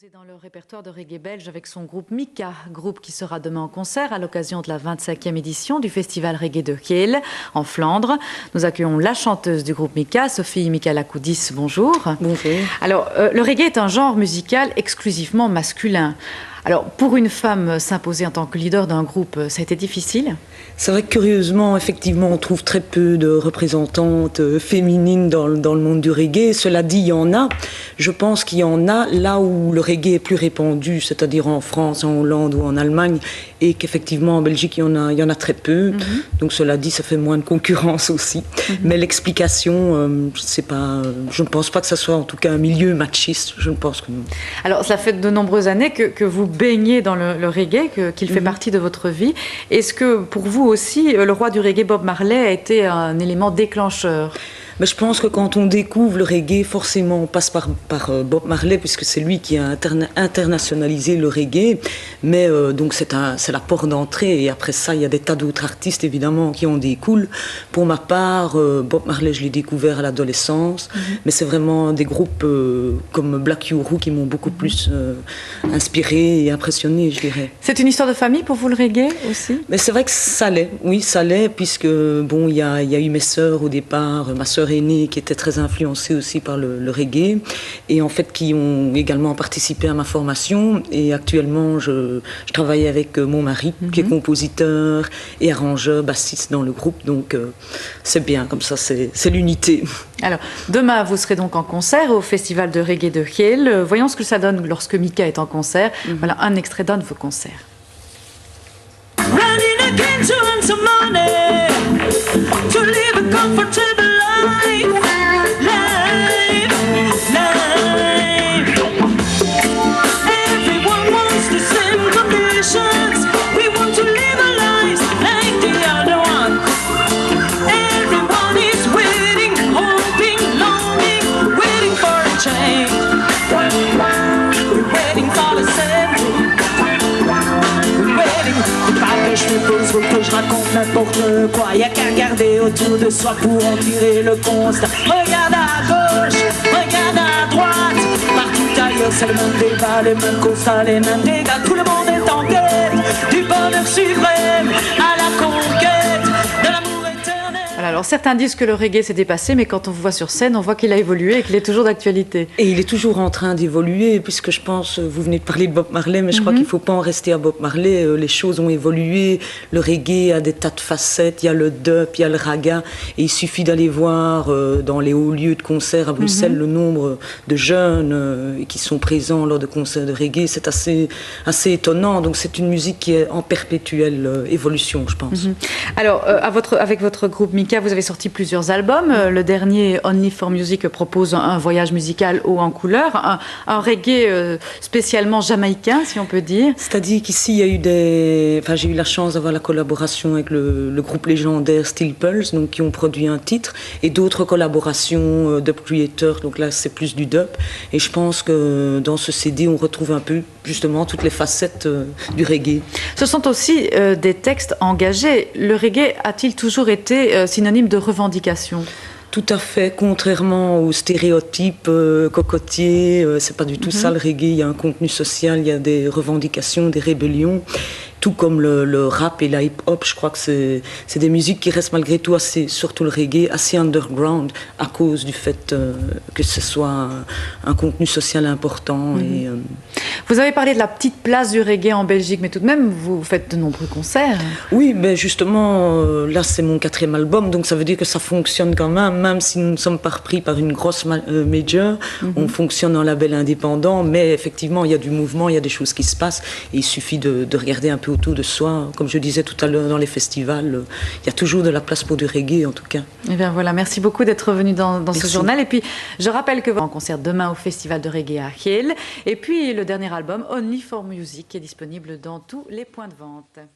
C'est dans le répertoire de reggae belge avec son groupe Mika, groupe qui sera demain en concert à l'occasion de la 25e édition du festival reggae de Kiel en Flandre. Nous accueillons la chanteuse du groupe Mika, Sophie Michala-Koudis. Bonjour. Bonjour. Alors, le reggae est un genre musical exclusivement masculin. Alors, pour une femme s'imposer en tant que leader d'un groupe, ça a été difficile ? C'est vrai que curieusement, effectivement, on trouve très peu de représentantes féminines dans le monde du reggae. Cela dit, il y en a. Je pense qu'il y en a là où le reggae est plus répandu, c'est-à-dire en France, en Hollande ou en Allemagne, et qu'effectivement en Belgique, il y en a très peu. Donc cela dit, ça fait moins de concurrence aussi. Mais l'explication, je ne pense pas que ça soit en tout cas un milieu machiste. Je ne pense que non. Alors, ça fait de nombreuses années que vous baignez dans le reggae, qu'il fait partie de votre vie. Est-ce que pour vous aussi, le roi du reggae, Bob Marley, a été un élément déclencheur ? Mais je pense que quand on découvre le reggae, forcément on passe par Bob Marley, puisque c'est lui qui a internationalisé le reggae. Mais donc c'est la porte d'entrée, et après ça il y a des tas d'autres artistes évidemment qui en découlent. Pour ma part, Bob Marley, je l'ai découvert à l'adolescence, mais c'est vraiment des groupes comme Black Uhuru qui m'ont beaucoup plus inspiré et impressionné, je dirais. C'est une histoire de famille pour vous, le reggae aussi ? Mais c'est vrai que ça l'est, oui, ça l'est, puisque bon, il y a eu mes sœurs au départ, ma sœur aînée qui était très influencée aussi par le reggae, et en fait qui ont également participé à ma formation. Et actuellement je travaille avec mon mari qui est compositeur et arrangeur, bassiste dans le groupe, donc c'est bien, comme ça c'est l'unité. Alors demain vous serez donc en concert au festival de reggae de Kiel. Voyons ce que ça donne lorsque Mika est en concert. Voilà un extrait d'un de vos concerts. Running again to earn some money, to live a comfortable life, life. Everyone wants the same conditions. We want to live our lives like the other one. Everyone is waiting, hoping, longing, waiting for a change. We're waiting for the same. We're waiting. Je veux que je raconte n'importe quoi. Y'a qu'à regarder autour de soi pour en tirer le constat. Regarde à gauche, regarde à droite. Partout ailleurs c'est le même débat, les mêmes constats, les mêmes dégâts. Tout le monde est en quête du bonheur suprême, à la conquête de l'amour éternel. Voilà, alors certains disent que le reggae s'est dépassé, mais quand on vous voit sur scène, on voit qu'il a évolué et qu'il est toujours d'actualité. Et il est toujours en train d'évoluer, puisque je pense, vous venez de parler de Bob Marley, mais je crois qu'il ne faut pas en rester à Bob Marley. Les choses ont évolué, le reggae a des tas de facettes, il y a le dub, il y a le raga, et il suffit d'aller voir dans les hauts lieux de concerts à Bruxelles le nombre de jeunes qui sont présents lors de concerts de reggae. C'est assez étonnant, donc c'est une musique qui est en perpétuelle évolution, je pense. Alors, avec votre groupe Mika, vous avez sorti plusieurs albums. Le dernier, Only for Music, propose un voyage musical haut en couleur, un reggae spécialement jamaïcain, si on peut dire. C'est-à-dire qu'ici, il y a eu j'ai eu la chance d'avoir la collaboration avec le groupe légendaire Steel Pulse, donc qui ont produit un titre, et d'autres collaborations Dub Creator, donc là c'est plus du dub. Et je pense que dans ce CD, on retrouve un peu justement toutes les facettes du reggae. Ce sont aussi des textes engagés. Le reggae a-t-il toujours été synonyme de revendication ? Tout à fait, contrairement aux stéréotypes cocotiers, c'est pas du tout ça le reggae. Il y a un contenu social, il y a des revendications, des rébellions. Tout comme le rap et la hip-hop, je crois que c'est des musiques qui restent malgré tout surtout le reggae, assez underground, à cause du fait que ce soit un contenu social important. Et, Vous avez parlé de la petite place du reggae en Belgique, mais tout de même, vous faites de nombreux concerts. Oui, mais justement, là c'est mon 4e album, donc ça veut dire que ça fonctionne quand même si nous ne sommes pas repris par une grosse major, on fonctionne en label indépendant, mais effectivement, il y a du mouvement, il y a des choses qui se passent, et il suffit de regarder un peu autour de soi. Comme je disais tout à l'heure dans les festivals, il y a toujours de la place pour du reggae en tout cas. Et bien voilà, merci beaucoup d'être venu dans ce journal. Et puis je rappelle que vous êtes en concert demain au festival de reggae à Kiel. Et puis le dernier album, Only for Music, qui est disponible dans tous les points de vente.